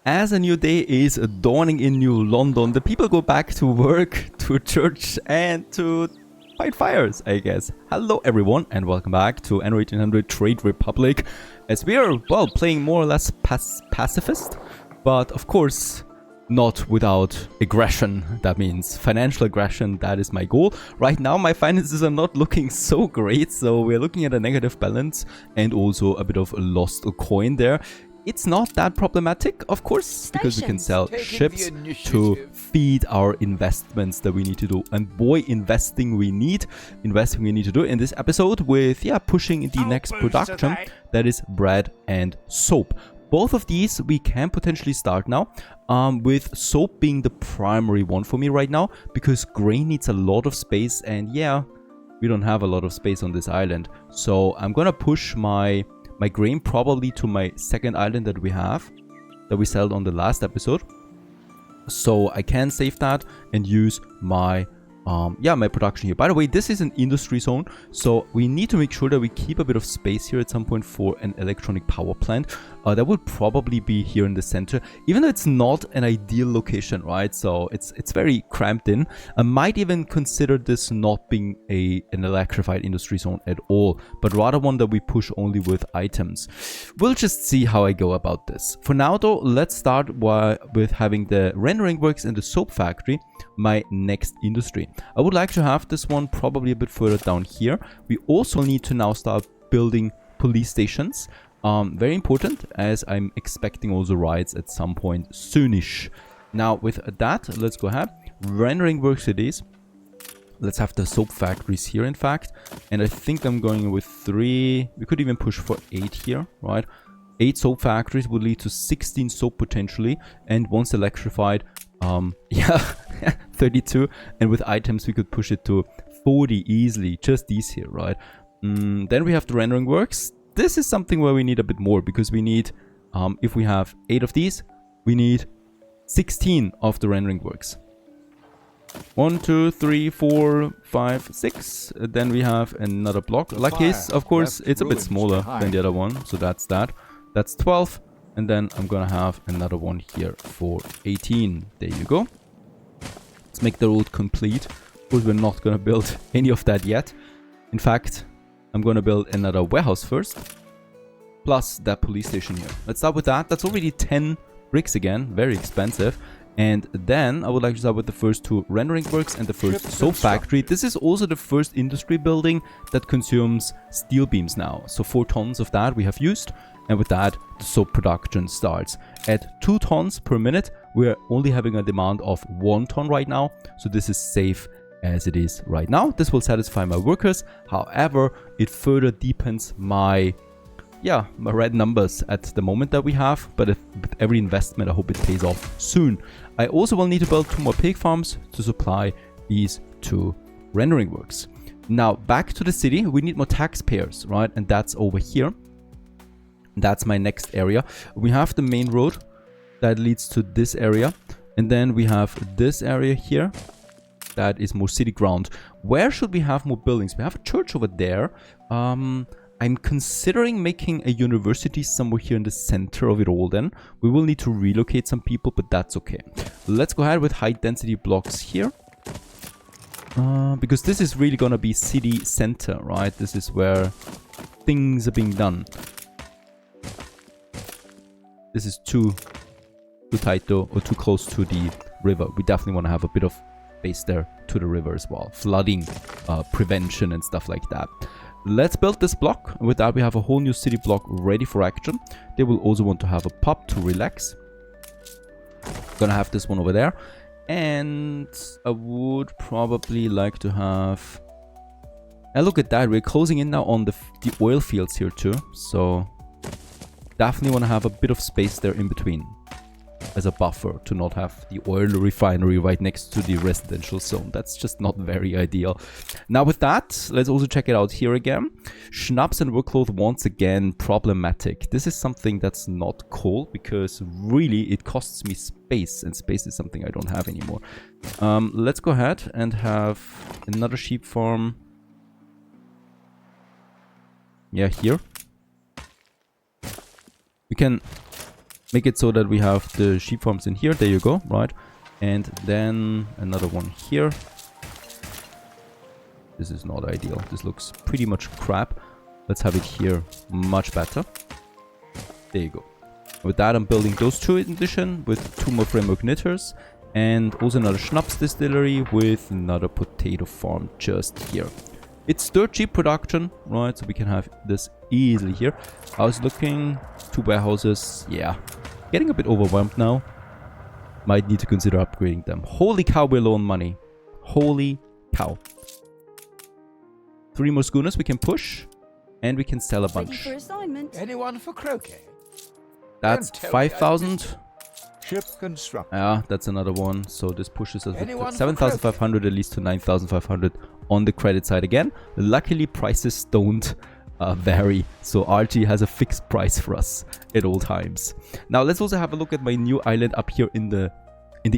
As a new day is dawning in New London, the people go back to work, to church, and to fight fires, I guess. Hello everyone, and welcome back to Anno 1800 Trade Republic, as we are, well, playing more or less pacifist, but of course not without aggression. That means financial aggression. That is my goal. Right now my finances are not looking so great, so we're looking at a negative balance and also a bit of a lost coin there. It's not that problematic, of course, because we can sell ships to feed our investments that we need to do. And boy, investing we need to do in this episode with, pushing the next production, that is bread and soap. Both of these we can potentially start now, with soap being the primary one for me right now, because grain needs a lot of space, and we don't have a lot of space on this island. So I'm gonna push my grain probably to my second island that we sold on the last episode. So I can save that and use my my production here. By the way, this is an industry zone, so we need to make sure that we keep a bit of space here at some point for an electronic power plant. That would probably be here in the center, even though it's not an ideal location, right? So it's very cramped in. I might even consider this not being an electrified industry zone at all, but rather one that we push only with items. We'll just see how I go about this. For now though, let's start with having the rendering works and the soap factory, my next industry. I would like to have this one probably a bit further down here. We also need to now start building police stations. Very important, as I'm expecting also riots at some point soonish. Now with that, let's go ahead. Rendering works it is. Let's have the soap factories here, in fact. And I think I'm going with 3. We could even push for 8 here, right? 8 soap factories would lead to 16 soap potentially. And once electrified, 32. And with items, we could push it to 40 easily. Just these here, right? Then we have the rendering works. This is something where we need a bit more, because we need, if we have 8 of these, we need 16 of the rendering works. 1, 2, 3, 4, 5, 6. Then we have another block. Like this, of course, it's a bit smaller than the other one. So that's that. That's 12. And then I'm gonna have another one here for 18. There you go. Let's make the road complete. Of course, we're not gonna build any of that yet. In fact, I'm gonna build another warehouse first, plus that police station here. Let's start with that. That's already 10 bricks again, very expensive. And then I would like to start with the first 2 rendering works and the first soap factory. This is also the first industry building that consumes steel beams now. So 4 tons of that we have used. And with that, the soap production starts. At 2 tons per minute, we're only having a demand of 1 ton right now. So this is safe as it is right now. This will satisfy my workers. However, it further deepens my red numbers at the moment that we have. But with every investment, I hope it pays off soon. I also will need to build 2 more pig farms to supply these 2 rendering works. Now, back to the city. We need more taxpayers, right? And that's over here. That's my next area. We have the main road that leads to this area. And then we have this area here. That is more city ground. Where should we have more buildings? We have a church over there. I'm considering making a university somewhere here in the center of it all then. We will need to relocate some people, but that's okay. Let's go ahead with high density blocks here. Because this is really gonna be city center, right? This is where things are being done. This is too tight though, or too close to the river. We definitely want to have a bit of base there to the river as well. Flooding prevention and stuff like that. Let's build this block. With that, we have a whole new city block ready for action. They will also want to have a pub to relax. Gonna have this one over there. And I would probably like to have... Now look at that, we're closing in now on the oil fields here too. So definitely want to have a bit of space there in between, as a buffer, to not have the oil refinery right next to the residential zone. That's just not very ideal. Now with that, let's also check it out here again. Schnapps and workload once again problematic. This is something that's not cool, because really it costs me space, and space is something I don't have anymore. Let's go ahead and have another sheep farm. Yeah, here. We can Make it so that we have the sheep farms in here. There you go, right? And then another one here. This is not ideal. This looks pretty much crap. Let's have it here. Much better. There you go. With that, I'm building those two in addition with 2 more framework knitters. And also another schnapps distillery with another potato farm just here. It's dirt cheap production, right? So we can have this easily here. I was looking, 2 warehouses. Yeah, getting a bit overwhelmed now. Might need to consider upgrading them. Holy cow, we're low on money. Holy cow. 3 more schooners we can push. And we can sell a bunch. Anyone for croquet? That's 5,000. Ship construct. Yeah, that's another one. So this pushes us with 7,500 at least to 9,500 on the credit side again. Luckily, prices don't vary. So RG has a fixed price for us at all times. Now let's also have a look at my new island up here in the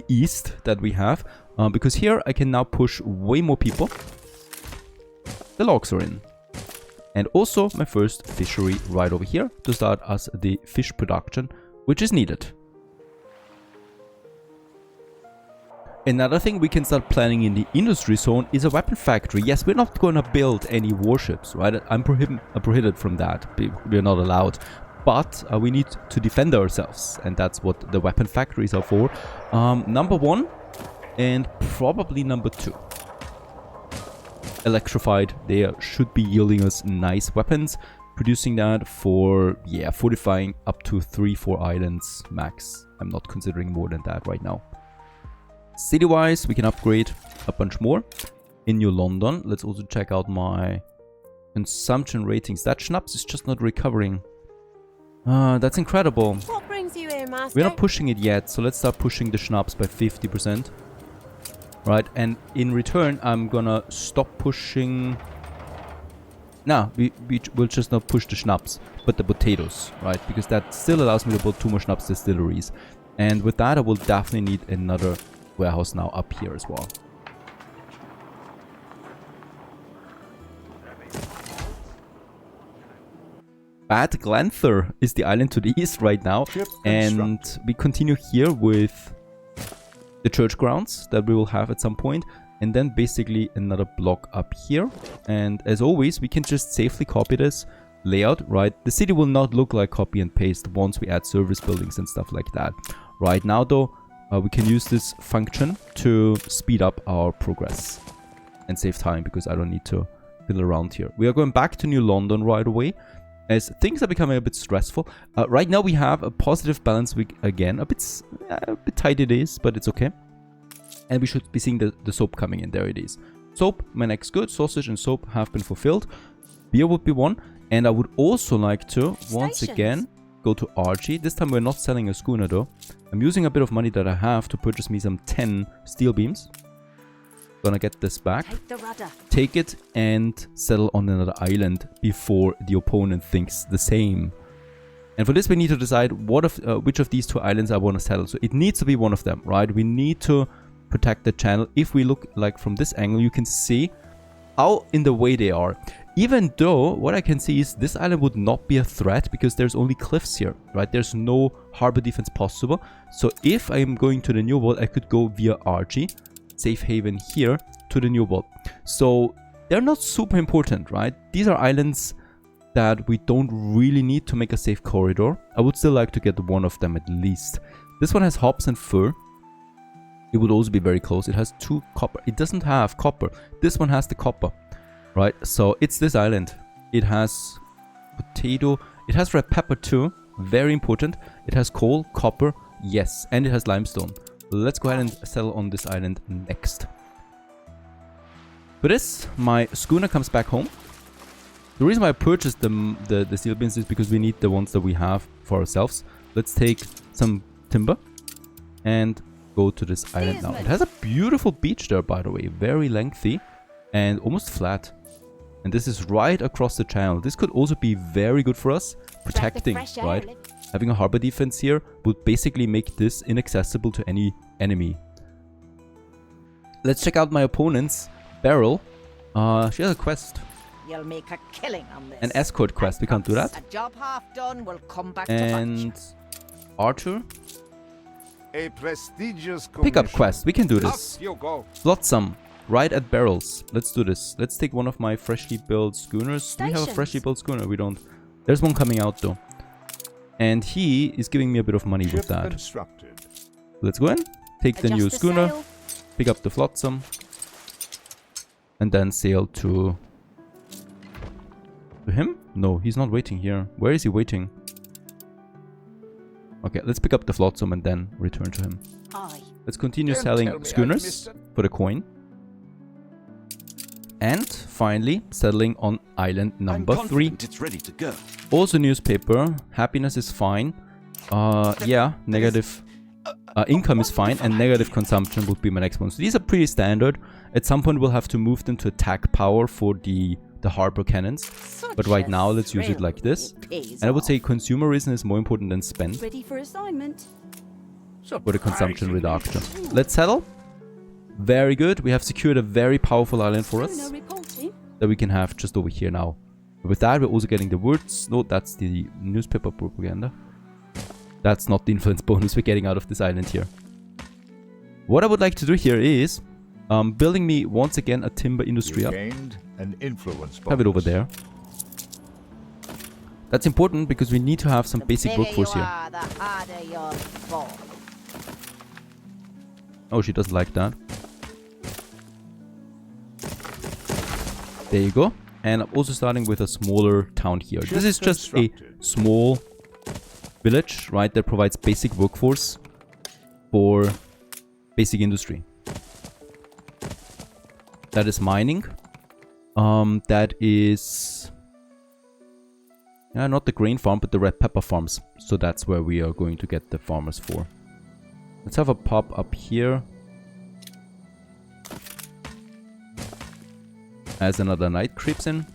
east that we have. Because here I can now push way more people. The logs are in. And also my first fishery right over here to start us the fish production, which is needed. Another thing we can start planning in the industry zone is a weapon factory. Yes, we're not going to build any warships, right? I'm prohibited from that. We're not allowed. But we need to defend ourselves. And that's what the weapon factories are for. Number 1 and probably number 2. Electrified, they should be yielding us nice weapons. Producing that for, yeah, fortifying up to 3-4 islands max. I'm not considering more than that right now. City-wise, we can upgrade a bunch more. In New London, let's also check out my consumption ratings. That schnapps is just not recovering. That's incredible. What brings you here, master? We're not pushing it yet, so let's start pushing the schnapps by 50%. Right, and in return, I'm gonna stop pushing... No, we'll just not push the schnapps, but the potatoes, right? Because that still allows me to build 2 more schnapps distilleries. And with that, I will definitely need another warehouse now up here as well. Bad Glanther is the island to the east right now. And we continue here with the church grounds that we will have at some point, and then basically another block up here. And as always, we can just safely copy this layout, right? The city will not look like copy and paste once we add service buildings and stuff like that. Right now though, we can use this function to speed up our progress and save time, because I don't need to fiddle around here. We are going back to New London right away, as things are becoming a bit stressful. Right now we have a positive balance week again. A bit tight it is, but it's okay. And we should be seeing the soap coming in. There it is. Soap, my next good. Sausage and soap have been fulfilled. Beer would be one. And I would also like to, once again, go to RG. This time we're not selling a schooner though. I'm using a bit of money that I have to purchase me some 10 steel beams. Gonna get this back, take it, and settle on another island before the opponent thinks the same. And for this we need to decide which of these 2 islands I want to settle. So it needs to be one of them, right? We need to protect the channel. If we look like from this angle, you can see how in the way they are. Even though what I can see is this island would not be a threat because there's only cliffs here, right? There's no harbor defense possible. So if I am going to the new world, I could go via RG. Safe haven here to the new world. So they're not super important, right? These are islands that we don't really need to make a safe corridor. I would still like to get one of them at least. This one has hops and fur. It would also be very close. It has 2 copper. It doesn't have copper. This one has the copper, right? So it's this island. It has potato. It has red pepper too. Very important. It has coal, copper, yes, and it has limestone. Let's go ahead and settle on this island next. For this, my schooner comes back home. The reason why I purchased the steel beams is because we need the ones that we have for ourselves. Let's take some timber and go to this island now. It has a beautiful beach there, by the way. Very lengthy and almost flat. And this is right across the channel. This could also be very good for us. Protecting, right? Having a harbor defense here would basically make this inaccessible to any enemy. Let's check out my opponent's Beryl. She has a quest. You'll make a killing on this. An escort quest. We can't do that. A job half done will come back and to Archer. A prestigious Pick up commission. quest. We can do this. Up you go. Flotsam. Right at barrels. Let's do this. Let's take one of my freshly built schooners. Do we have a freshly built schooner? We don't. There's one coming out though. And he is giving me a bit of money with that. Constructed. Let's go in. Take the new Adjust schooner. sail. Pick up the flotsam. And then sail to him? No, he's not waiting here. Where is he waiting? Okay, let's pick up the flotsam and then return to him. Aye. Let's continue Don't tell selling me I missed schooners it. for the coin. And finally settling on island number 3. It's ready to go. Also newspaper. Happiness is fine. Yeah, negative income is fine, and negative consumption would be my next one. So these are pretty standard. At some point we'll have to move them to attack power for the harbor cannons. But right now let's use it like this. And I would say consumerism is more important than spend Ready for assignment. for the consumption reduction. Let's settle. Very good. We have secured a very powerful island for us Schooner reporting. that we can have just over here now. With that, we're also getting the words. No, that's the newspaper propaganda. That's not the influence bonus we're getting out of this island here. What I would like to do here is building me once again a timber industry You up. gained an influence Have it over bonus. there. That's important because we need to have some basic The bigger workforce you here. are, the harder your fall. Oh, she doesn't like that. There you go. And I'm also starting with a smaller town here. This is just a small village, right, that provides basic workforce for basic industry. That is mining. That is... yeah, not the grain farm, but the red pepper farms. So that's where we are going to get the farmers for. Let's have a pop up here. As another night creeps in.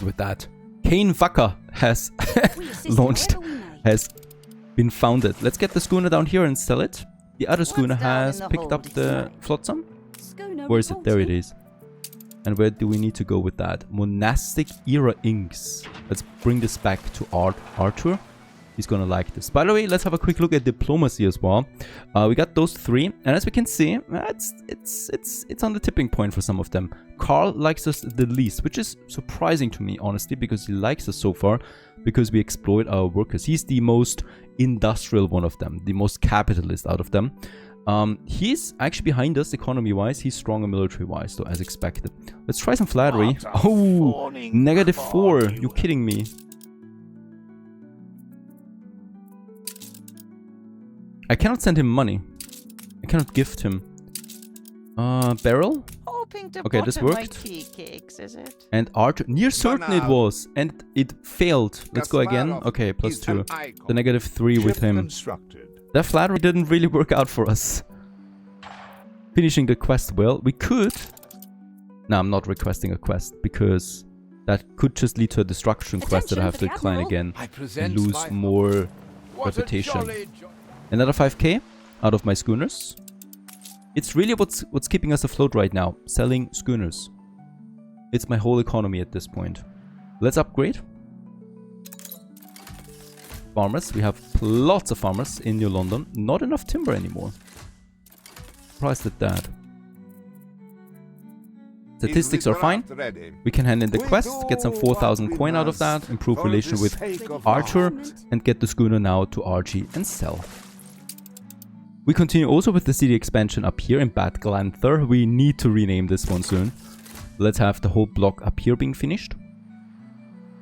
With that, Kane Wacker has We assist launched, wherever we may. has been founded. Let's get the schooner down here and sell it. The other schooner What's down has in the picked up hold the tonight? flotsam. Schooner Where is it? There it reporting. is. And where do we need to go with that? Monastic era inks. Let's bring this back to Arthur. He's gonna like this. By the way, let's have a quick look at diplomacy as well. We got those 3, and as we can see, it's on the tipping point for some of them. Carl likes us the least, which is surprising to me, honestly, because he likes us so far, because we exploit our workers. He's the most industrial one of them, the most capitalist out of them. He's actually behind us economy-wise. He's stronger military-wise, though, as expected. Let's try some flattery. Oh, -4. You kidding me? I cannot send him money. I cannot gift him. Barrel? Hoping to Okay, this butter my worked. tea cakes, is it? And art. Near certain it was. And it failed. Let's go again. Kasparov Okay, +2. is an icon. The -3 with Ship him. constructed. That flattery didn't really work out for us. Finishing the quest well. We could... No, I'm not requesting a quest because that could just lead to a destruction quest that I have to Attention for the decline Admiral. again I and present lose my more What a reputation. jolly Another 5k out of my schooners. It's really what's keeping us afloat right now. Selling schooners. It's my whole economy at this point. Let's upgrade. Farmers. We have lots of farmers in New London. Not enough timber anymore. Surprised at that. Statistics are fine. Ready. We can hand in the We quest, get some do 4,000 what we coin out of that, must improve for relation the with sake of Archer, Armament. and get the schooner now to RG and sell. We continue also with the city expansion up here in Bad Glanther. We need to rename this one soon. Let's have the whole block up here being finished.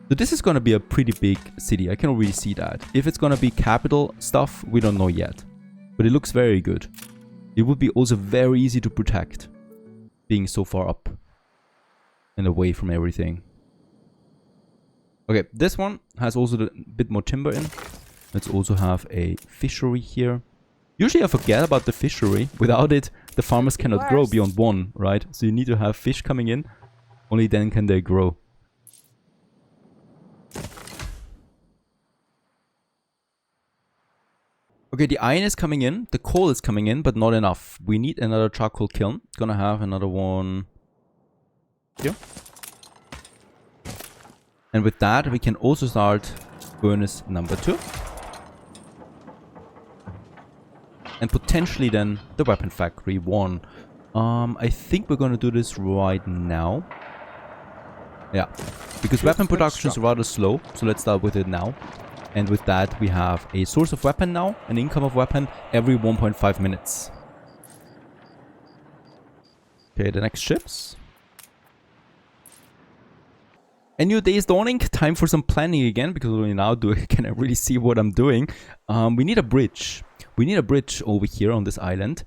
So this is going to be a pretty big city. I can already see that. If it's going to be capital stuff, we don't know yet. But it looks very good. It would be also very easy to protect, being so far up and away from everything. Okay, this one has also a bit more timber in. Let's also have a fishery here. Usually I forget about the fishery. Without it, the farmers cannot grow beyond 1, right? So you need to have fish coming in. Only then can they grow. Okay, the iron is coming in. The coal is coming in, but not enough. We need another charcoal kiln. Gonna have another one here. And with that, we can also start furnace number 2. And potentially then the weapon factory 1. I think we're gonna do this right now. Yeah, because weapon production is rather slow, so let's start with it now. And with that, we have a source of weapon now, an income of weapon every 1.5 minutes. Okay, the next ships. A new day is dawning. Time for some planning again, because only now can I really see what I'm doing. We need a bridge. We need a bridge over here on this island.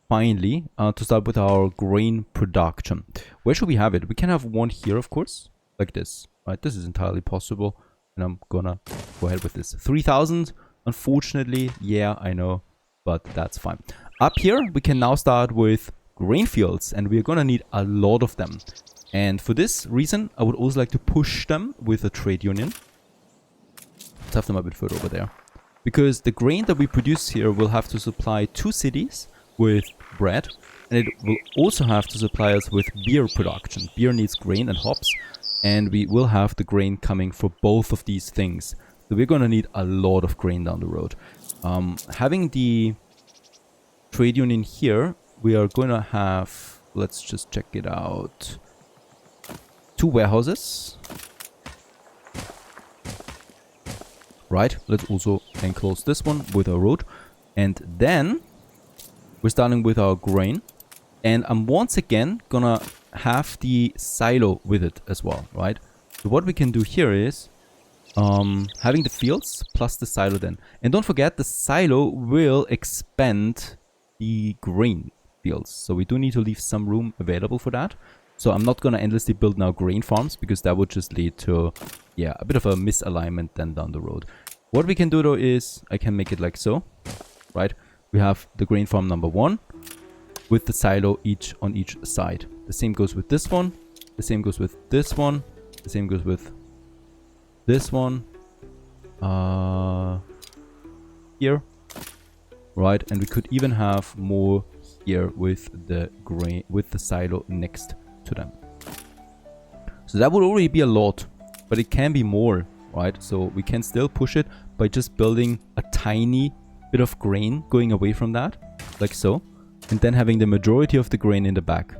Finally, to start with our grain production. Where should we have it? We can have one here, of course, like this. Right, this is entirely possible. And I'm gonna go ahead with this. 3,000, unfortunately. Yeah, I know, but that's fine. Up here, we can now start with grain fields, and we're gonna need a lot of them. And for this reason, I would also like to push them with a trade union. Let's have them a bit further over there. Because the grain that we produce here will have to supply 2 cities with bread, and it will also have to supply us with beer production. Beer needs grain and hops, and we will have the grain coming for both of these things. So we're gonna need a lot of grain down the road. Having the trade union here, we are gonna have, let's just check it out, 2 warehouses. Right, let's also enclose this one with a road. And then we're starting with our grain. And I'm once again gonna have the silo with it as well, right? So what we can do here is having the fields plus the silo then. And don't forget, the silo will expand the grain fields. So we do need to leave some room available for that. So I'm not gonna endlessly build now grain farms, because that would just lead to, yeah, a bit of a misalignment then down the road. What we can do though is, I can make it like so, right? We have the grain farm number 1 with the silo each on each side. The same goes with this one. The same goes with this one. The same goes with this one. Here. Right, and we could even have more here with the grain, with the silo next to them. So that would already be a lot, but it can be more, right? So we can still push it by just building a tiny bit of grain going away from that, like so, and then having the majority of the grain in the back,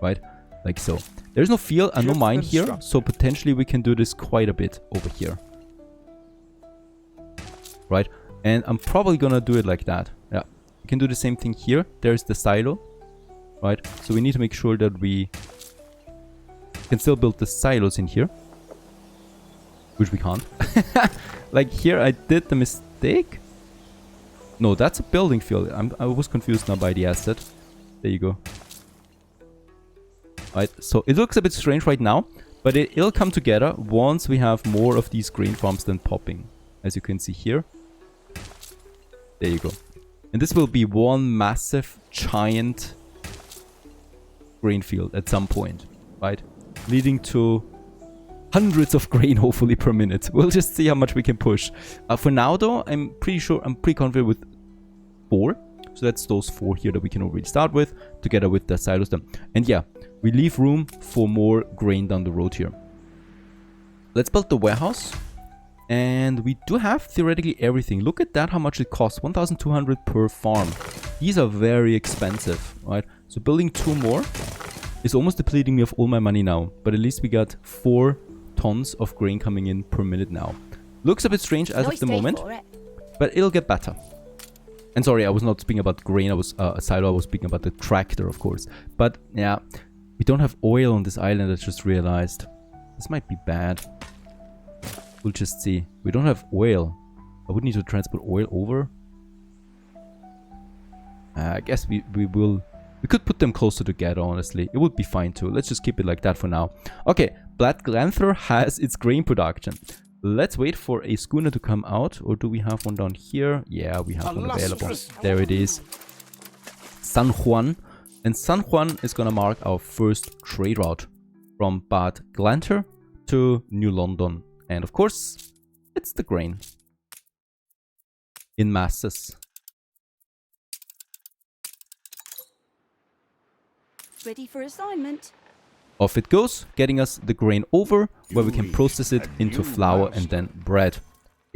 right? Like so. There's no field and no mine here, so potentially we can do this quite a bit over here, right? And I'm probably gonna do it like that. Yeah, we can do the same thing here. There's the silo, right? So we need to make sure that we can still build the silos in here, which we can't. Like here I did the mistake. No, that's a building field. I was confused now by the asset. There you go. Right, so it looks a bit strange right now, but it'll come together once we have more of these grain farms than popping, as you can see here. There you go. And this will be one massive, giant grain field at some point, right? Leading to hundreds of grain, hopefully, per minute. We'll just see how much we can push. For now, though, I'm pretty confident with 4. So that's those 4 here that we can already start with, together with the silos then. And yeah, we leave room for more grain down the road here. Let's build the warehouse. And we do have theoretically everything. Look at that, how much it costs. 1,200 per farm. These are very expensive, right? So building 2 more is almost depleting me of all my money now. But at least we got 4 tons of grain coming in per minute now. Looks a bit strange as of the moment, but it'll get better. And sorry, I was not speaking about grain. I was a silo. I was speaking about the tractor, of course. But yeah, we don't have oil on this island. I just realized this might be bad. We'll just see. We don't have oil. I would need to transport oil over. I guess we will. We could put them closer together, honestly. It would be fine too. Let's just keep it like that for now. Okay, Black Ganther has its grain production. Let's wait for a schooner to come out. Or do we have one down here? Yeah, we have one available. There it is. San Juan. And San Juan is gonna mark our first trade route from Bad Glanter to New London. And of course, it's the grain. In masses. Ready for assignment. Off it goes, getting us the grain over, where we can process it into flour and then bread.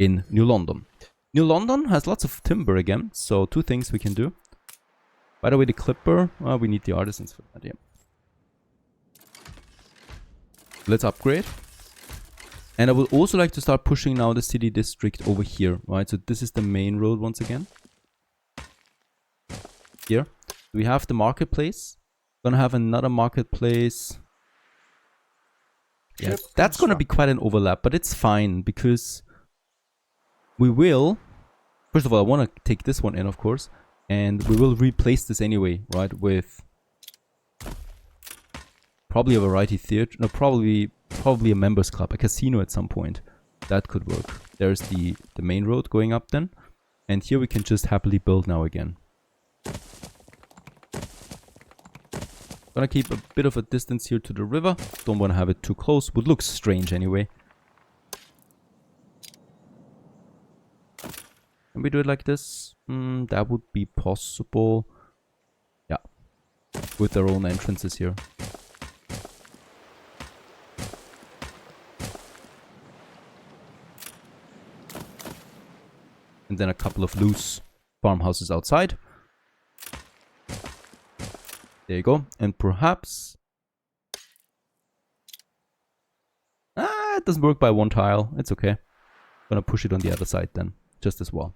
in New London. New London has lots of timber again, so 2 things we can do. By the way, the clipper, we need the artisans for that, yeah. Let's upgrade. And I would also like to start pushing now the city district over here, right? So this is the main road once again. Here. We have the marketplace. Gonna have another marketplace. Yeah, that's gonna be quite an overlap, but it's fine because we will... First of all, I want to take this one in, of course. And we will replace this anyway, right? With probably a variety theater. No, probably a members club, a casino at some point. That could work. There's the main road going up then. And here we can just happily build now again. Gonna keep a bit of a distance here to the river. Don't want to have it too close. Would look strange anyway. Can we do it like this? That would be possible. Yeah. With their own entrances here. And then a couple of loose farmhouses outside. There you go. And perhaps... it doesn't work by 1 tile. It's okay. Gonna push it on the other side then. Just as well.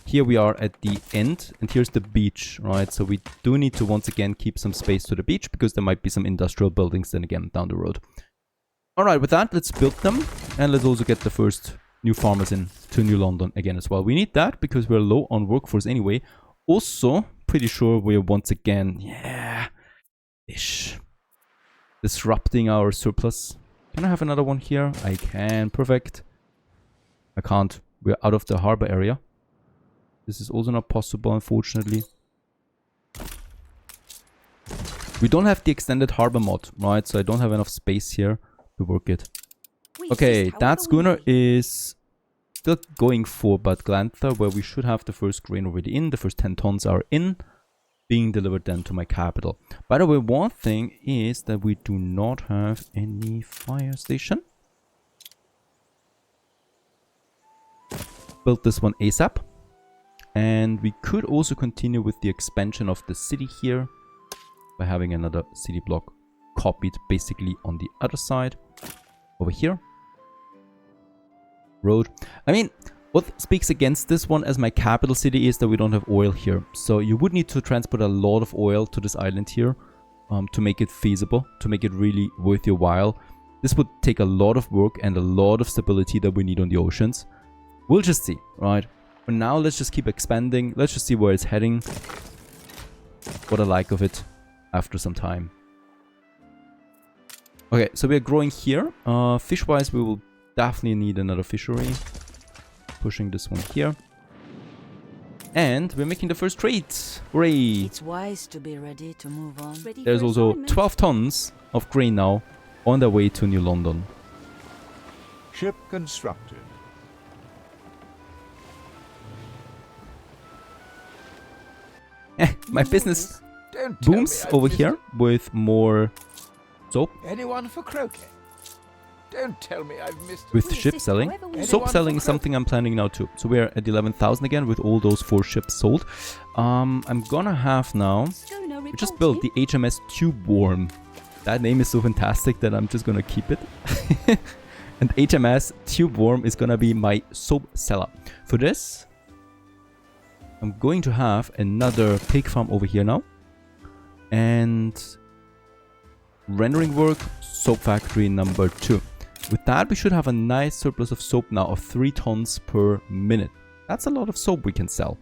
Here we are at the end. And here's the beach, right? So we do need to once again keep some space to the beach. Because there might be some industrial buildings then again down the road. Alright, with that, let's build them. And let's also get the first new farmers in to New London again as well. We need that because we're low on workforce anyway. Also, pretty sure we're once again, disrupting our surplus. Can I have another one here? I can. Perfect. I can't. We're out of the harbor area. This is also not possible, unfortunately. We don't have the extended harbor mod, right? So I don't have enough space here to work it. Okay, that schooner is still going for Bad Glantha, where we should have the first grain already in. The first 10 tons are in, being delivered then to my capital. By the way, one thing is that we do not have any fire station. Build this one ASAP. And we could also continue with the expansion of the city here by having another city block copied basically on the other side. Over here. Road. I mean, what speaks against this one as my capital city is that we don't have oil here. So you would need to transport a lot of oil to this island here to make it feasible, to make it really worth your while. This would take a lot of work and a lot of stability that we need on the oceans. We'll just see, right? For now, let's just keep expanding. Let's just see where it's heading. What I like of it after some time. Okay, so we're growing here. Fish-wise, we will definitely need another fishery. Pushing this one here. And we're making the first trades. Hooray! It's wise to be ready to move on. There's also 12 tons of grain now on their way to New London. Ship constructed. My business Don't tell booms me I've over missed here with more soap. Anyone for croquet? Don't tell me I've missed With We'll ship assist selling. however we Soap Anyone selling for is something I'm planning now too. So we're at 11,000 again with all those 4 ships sold. I'm gonna have now... Schooner We just built the reporting. HMS Tube Worm. That name is so fantastic that I'm just gonna keep it. And HMS Tube Worm is gonna be my soap seller. For this, I'm going to have another pig farm over here now. And rendering work, soap factory number 2. With that, we should have a nice surplus of soap now of 3 tons per minute. That's a lot of soap we can sell.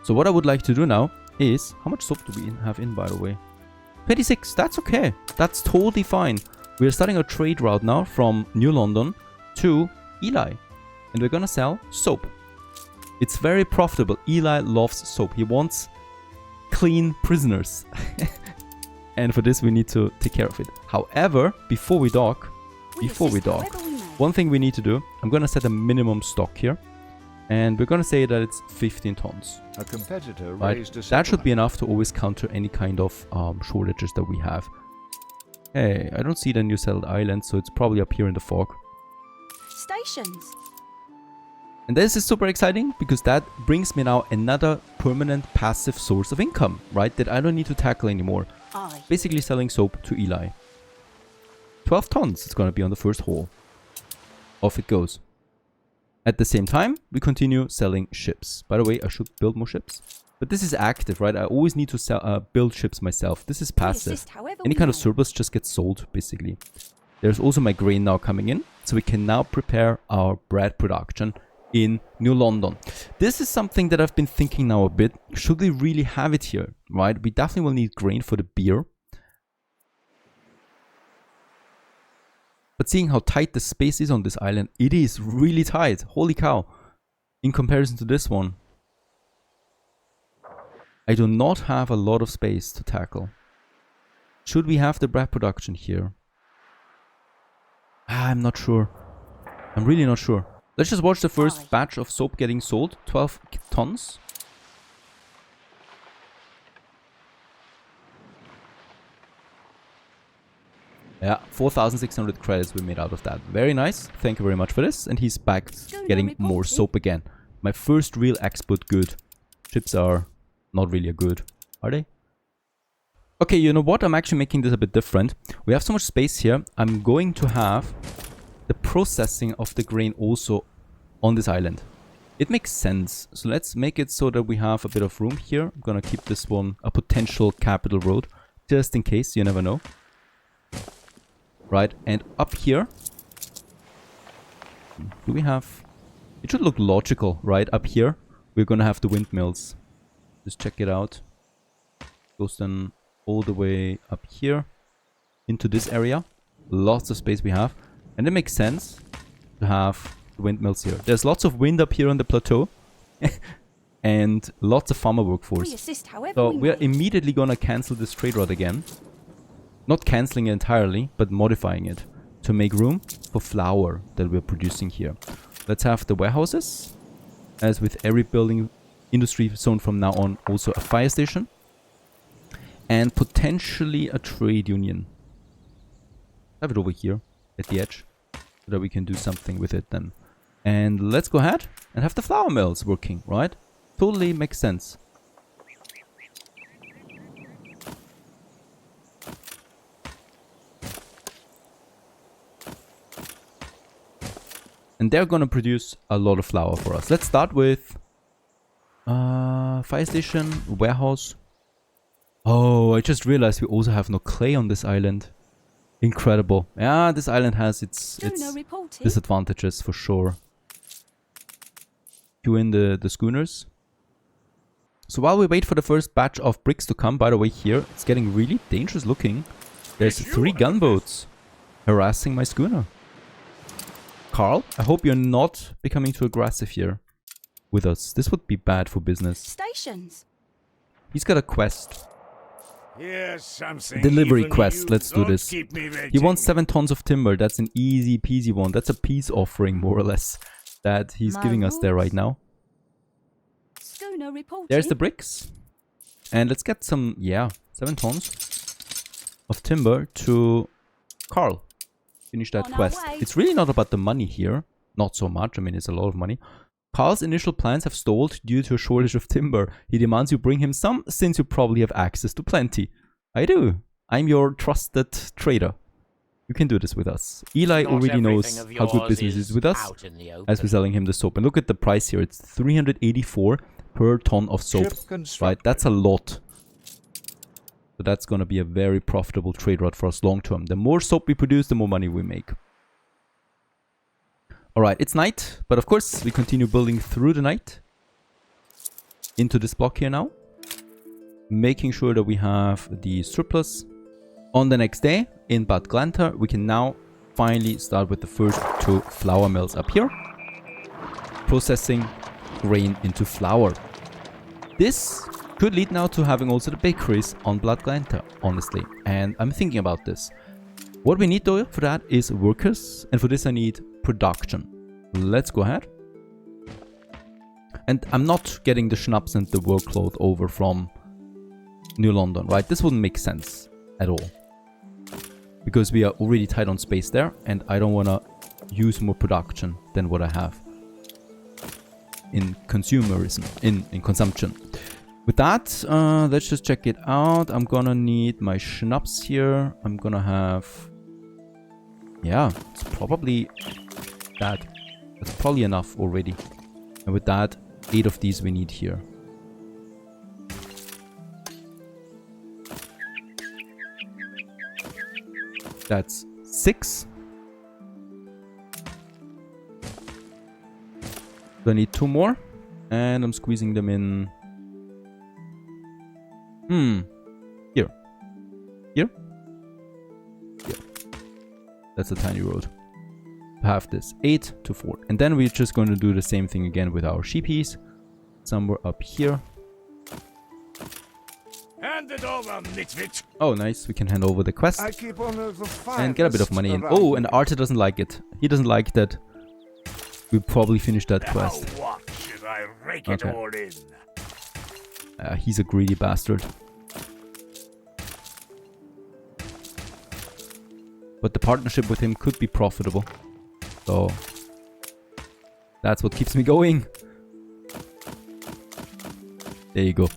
So what I would like to do now is... How much soap do we have in, by the way? 26. That's okay. That's totally fine. We're starting a trade route now from New London to Eli. And we're gonna sell soap. It's very profitable. Eli loves soap. He wants clean prisoners. And for this we need to take care of it. However, before we dock, one thing we need to do, I'm gonna set a minimum stock here. And we're gonna say that it's 15 tons. A competitor Right? raised a That should be supply. enough to always counter any kind of shortages that we have. Hey, I don't see the new settled island, so it's probably up here in the fog. Stations. And this is super exciting because that brings me now another permanent passive source of income, right? That I don't need to tackle anymore. Aye. Basically selling soap to Eli. 12 tons it's gonna be on the first haul. Off it goes. At the same time, we continue selling ships. By the way, I should build more ships. But this is active, right? I always need to sell, build ships myself. This is passive. Any kind of surplus just gets sold, basically. There's also my grain now coming in. So we can now prepare our bread production in New London. This is something that I've been thinking now a bit. Should we really have it here, right? We definitely will need grain for the beer. But seeing how tight the space is on this island, it is really tight. Holy cow. In comparison to this one. I do not have a lot of space to tackle. Should we have the bread production here? I'm not sure. I'm really not sure. Let's just watch the first batch of soap getting sold. 12 tons. Yeah, 4,600 credits we made out of that. Very nice. Thank you very much for this. And he's back getting more soap again. My first real export good. Chips are not really a good, are they? Okay, you know what? I'm actually making this a bit different. We have so much space here. I'm going to have the processing of the grain also on this island. It makes sense. So let's make it so that we have a bit of room here. I'm gonna keep this one a potential capital road. Just in case, you never know. Right, and up here, do we have, it should look logical, right? Up here, we're gonna have the windmills. Just check it out. Goes then all the way up here into this area. Lots of space we have. And it makes sense to have the windmills here. There's lots of wind up here on the plateau. And lots of farmer workforce. So we're immediately gonna cancel this trade route again. Not cancelling it entirely, but modifying it to make room for flour that we're producing here. Let's have the warehouses. As with every building industry zone from now on, also a fire station. And potentially a trade union. Have it over here at the edge so that we can do something with it then. And let's go ahead and have the flour mills working, right? Totally makes sense. And they're gonna produce a lot of flour for us. Let's start with fire station, warehouse. Oh, I just realized we also have no clay on this island. Incredible. Yeah, this island has its disadvantages for sure. Queue in the schooners. So while we wait for the first batch of bricks to come, by the way, here it's getting really dangerous looking. There's 3 gunboats harassing my schooner. Carl, I hope you're not becoming too aggressive here with us. This would be bad for business. Stations. He's got a quest. Here's something Delivery even quest. you Let's do don't this. keep me He wants 7 tons of timber. That's an easy peasy one. That's a peace offering, more or less, that he's giving us there right now. Schooner reporting. There's the bricks. And let's get some, 7 tons of timber to Carl. Finish that quest. It's really not about the money here. Not so much. I mean, it's a lot of money. Carl's initial plans have stalled due to a shortage of timber. He demands you bring him some, since you probably have access to plenty. I do. I'm your trusted trader. You can do this with us. Eli already knows how good business is with us, as we're selling him the soap. And look at the price here. It's 384 per ton of soap. Right, that's a lot. So that's going to be a very profitable trade route for us long term. The more soap we produce, the more money we make. Alright, it's night. But of course, we continue building through the night. Into this block here now. Making sure that we have the surplus. On the next day, in Bad Glanta, we can now finally start with the first 2 flour mills up here. Processing grain into flour. This could lead now to having also the bakeries on Blood Glanta, honestly. And I'm thinking about this. What we need though for that is workers. And for this I need production. Let's go ahead. And I'm not getting the schnapps and the workload over from New London, right? This wouldn't make sense at all. Because we are already tight on space there. And I don't want to use more production than what I have in consumerism, in consumption. With that, let's just check it out. I'm gonna need my schnapps here. I'm gonna have... Yeah, it's probably that. That's probably enough already. And with that, 8 of these we need here. That's 6. So I need 2 more. And I'm squeezing them in... Here. Here? Here. That's a tiny road. Have this 8 to 4. And then we're just going to do the same thing again with our sheepies. Somewhere up here. Hand it over, Mitwit. Oh, nice. We can hand over the quest. I keep one of the And get a bit of money in. around. Oh, and Arthur doesn't like it. He doesn't like that. We probably finished that quest. Now watch as I rake Okay. it all in. He's a greedy bastard. But the partnership with him could be profitable. So that's what keeps me going. There you go.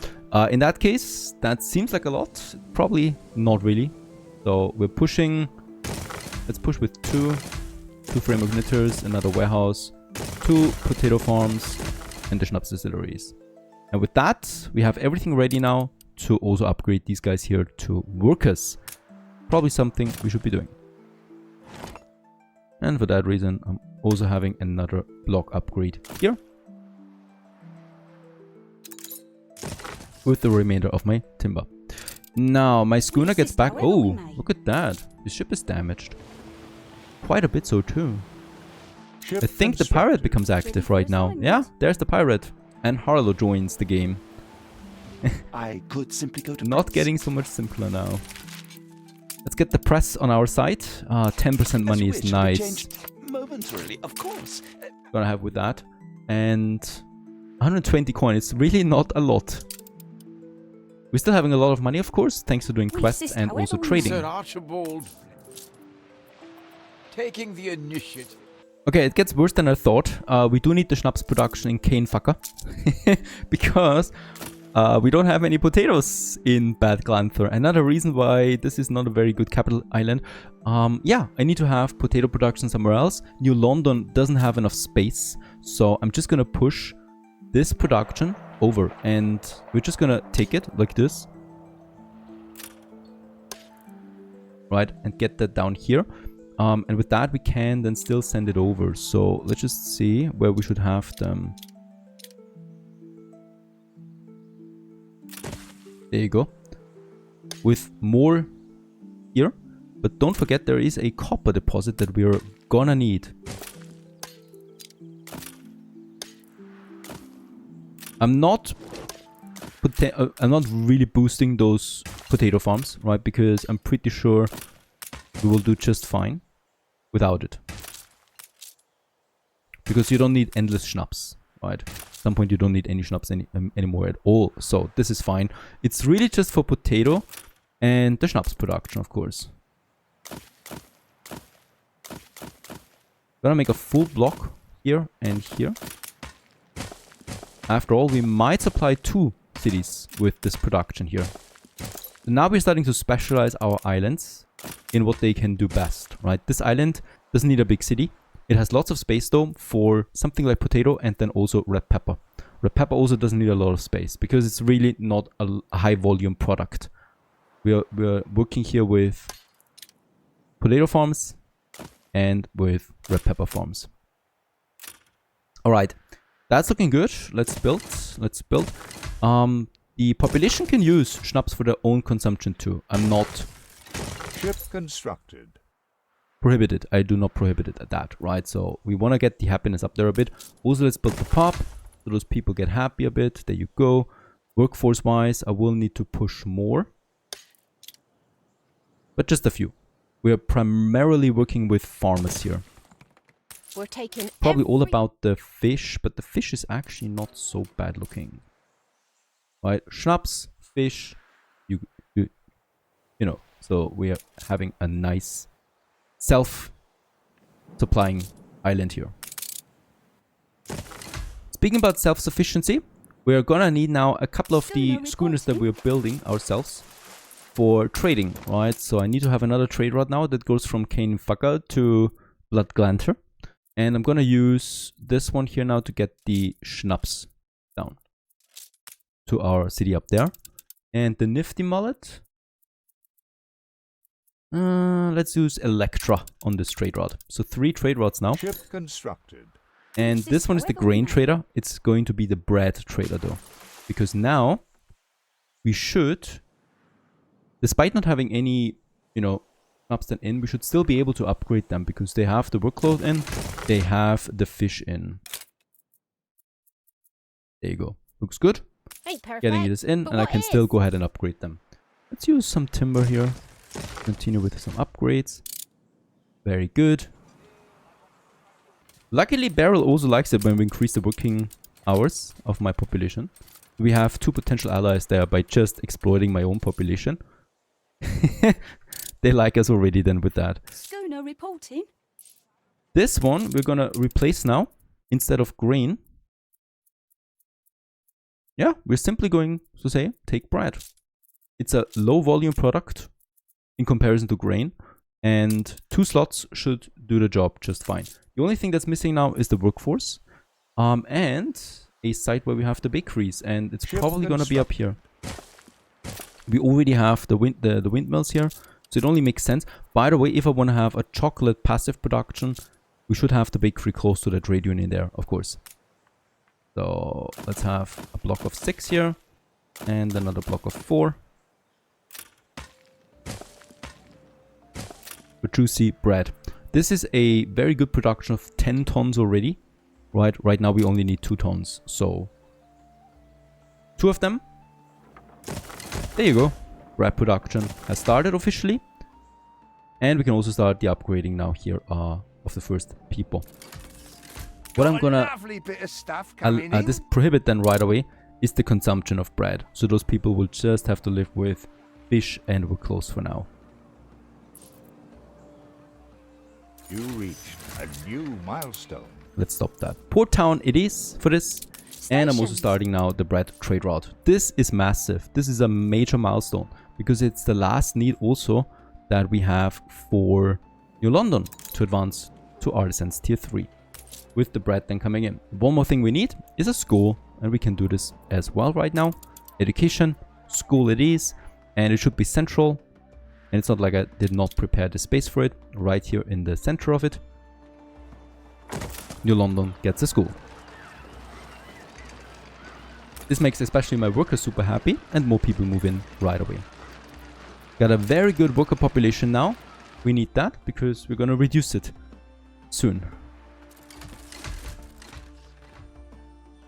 In that case, that seems like a lot. Probably not really. So we're pushing. Let's push with 2 frame igniters, another warehouse, 2 potato farms, and the schnapps distilleries. And with that, we have everything ready now to also upgrade these guys here to workers. Probably something we should be doing. And for that reason, I'm also having another block upgrade here. With the remainder of my timber. Now, my schooner gets back. Oh, look at that. The ship is damaged. Quite a bit so too. I think the pirate becomes active right now. Yeah, there's the pirate. And Harlow joins the game. I could simply go to Not press. getting so much simpler now. Let's get the press on our side. 10% money As is you wish, we nice. changed momentarily, of course. Gonna have with that. And 120 coin. It's really not a lot. We're still having a lot of money, of course, thanks to doing We quests assist and however also we trading. Sir Archibald, taking the initiative. Okay, it gets worse than I thought. We do need the schnapps production in Cane Fucker. Because we don't have any potatoes in Bad Glanther. Another reason why this is not a very good capital island. Yeah, I need to have potato production somewhere else. New London doesn't have enough space. So I'm just gonna push this production over. And we're just gonna take it like this. Right, and get that down here. And with that, we can then still send it over. So let's just see where we should have them. There you go. With more here. But don't forget, there is a copper deposit that we're gonna need. I'm not really boosting those potato farms, right? Because I'm pretty sure we will do just fine without it. Because you don't need endless schnapps, right? At some point you don't need any schnapps anymore at all. So this is fine. It's really just for potato and the schnapps production, of course. Gonna make a full block here and here. After all, we might supply 2 cities with this production here. Now we're starting to specialize our islands in what they can do best, right? This island doesn't need a big city. It has lots of space though for something like potato and then also red pepper. Red pepper also doesn't need a lot of space because it's really not a high volume product. We're working here with potato farms and with red pepper farms. All right, that's looking good. Let's build. Let's build. The population can use schnapps for their own consumption too. I'm not Ship constructed. prohibited. I do not prohibit it at that, right? So we want to get the happiness up there a bit. Also, let's build the pub so those people get happy a bit. There you go. Workforce wise, I will need to push more, but just a few. We are primarily working with farmers here. We're taking Probably all about the fish, but the fish is actually not so bad looking. Right, schnapps, fish, you know. So we are having a nice self-supplying island here. Speaking about self-sufficiency, we're gonna need now a couple of the schooners that we're building ourselves for trading, right? So I need to have another trade route now that goes from Cane Fucker to Blood Glanter. And I'm gonna use this one here now to get the schnapps down to our city up there. And the nifty mullet. Let's use Electra on this trade route. So 3 trade routes now. Ship constructed. And this one is the grain trader. It's going to be the bread trader though. Because now we should, despite not having any, you know, schnapps in, we should still be able to upgrade them because they have the workload in, they have the fish in. There you go. Looks good. Ain't perfect, Getting this in, but and I what can is? still go ahead and upgrade them. Let's use some timber here. Continue with some upgrades. Very good. Luckily, Beryl also likes it when we increase the working hours of my population. We have 2 potential allies there by just exploiting my own population. They like us already then with that. Schooner reporting. This one we're gonna replace now. Instead of grain. Yeah, we're simply going to say, take bread. It's a low volume product in comparison to grain. And 2 slots should do the job just fine. The only thing that's missing now is the workforce. And a site where we have the bakeries. And it's probably going to be up here. We already have the windmills here. So it only makes sense. By the way, if I want to have a chocolate passive production, we should have the bakery close to the trade union there, of course. So let's have a block of 6 here. And another block of 4. For juicy bread. This is a very good production of 10 tons already. Right now we only need 2 tons. So 2 of them. There you go. Bread production has started officially. And we can also start the upgrading now here of the first people. What I'm gonna this prohibit then right away is the consumption of bread. So those people will just have to live with fish and we're close for now. You reached a new milestone. Let's stop that. Port town it is for this. And I'm also starting now the bread trade route. This is massive. This is a major milestone because it's the last need also that we have for New London to advance to Artisans tier 3 with the bread then coming in. One more thing we need is a school, and we can do this as well right now. Education, school it is, and it should be central. And it's not like I did not prepare the space for it. Right here in the center of it, New London gets a school. This makes especially my workers super happy and more people move in right away. Got a very good worker population now. We need that because we're gonna reduce it soon.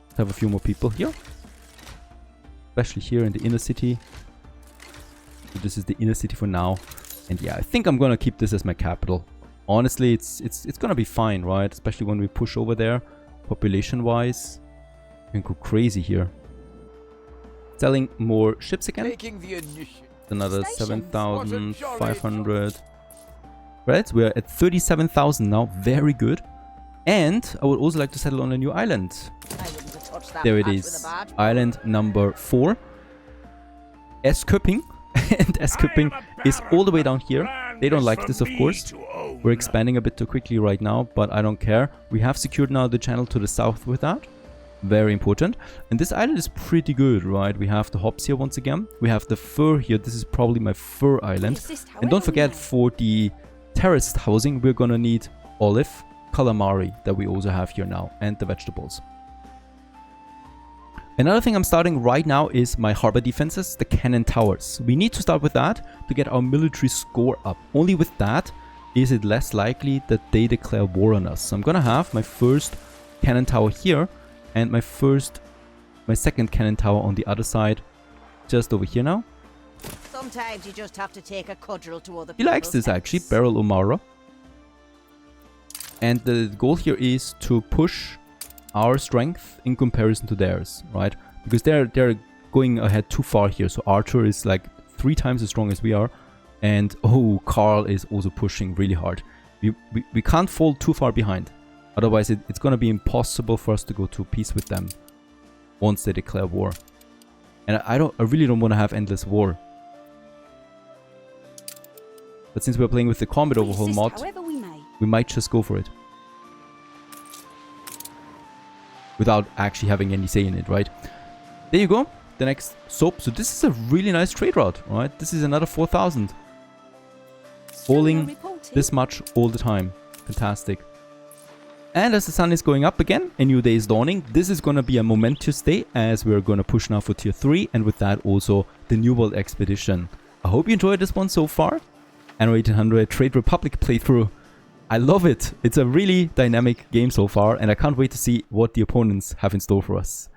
Let's have a few more people here. Especially here in the inner city. So this is the inner city for now. And yeah, I think I'm gonna keep this as my capital. Honestly, it's gonna be fine, right? Especially when we push over there, population-wise. We can go crazy here. Selling more ships again. Taking the initiative. Another 7,500. Right, we're at 37,000 now. Very good. And I would also like to settle on a new island. There it is. Island number 4. Esköping. And Esköping is all the way down here. They don't like this, of course. We're expanding a bit too quickly right now, but I don't care. We have secured now the channel to the south with that. Very important. And this island is pretty good, right? We have the hops here once again. We have the fur here. This is probably my fur island. And don't forget, for the terraced housing, we're gonna need olive, calamari that we also have here now, and the vegetables. Another thing I'm starting right now is my harbor defenses, the cannon towers. We need to start with that to get our military score up. Only with that is it less likely that they declare war on us. So I'm gonna have my first cannon tower here and my second cannon tower on the other side, just over here now. Sometimes you just have to take a cudgel to other He likes this actually, Beryl O'Mara. And the goal here is to push our strength in comparison to theirs, right? Because they're going ahead too far here. So Archer is like 3 times as strong as we are. And oh, Carl is also pushing really hard. We can't fall too far behind. Otherwise, it's gonna be impossible for us to go to peace with them once they declare war. And I really don't want to have endless war. But since we're playing with the combat overhaul mod, we might just go for it. Without actually having any say in it, right? There you go. The next soap. So this is a really nice trade route, right? This is another 4,000. Falling this much all the time. Fantastic. And as the sun is going up again, a new day is dawning. This is going to be a momentous day as we're going to push now for tier 3. And with that also the New World Expedition. I hope you enjoyed this one so far. Anno 1800 Trade Republic playthrough. I love it. It's a really dynamic game so far. And I can't wait to see what the opponents have in store for us.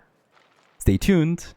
Stay tuned.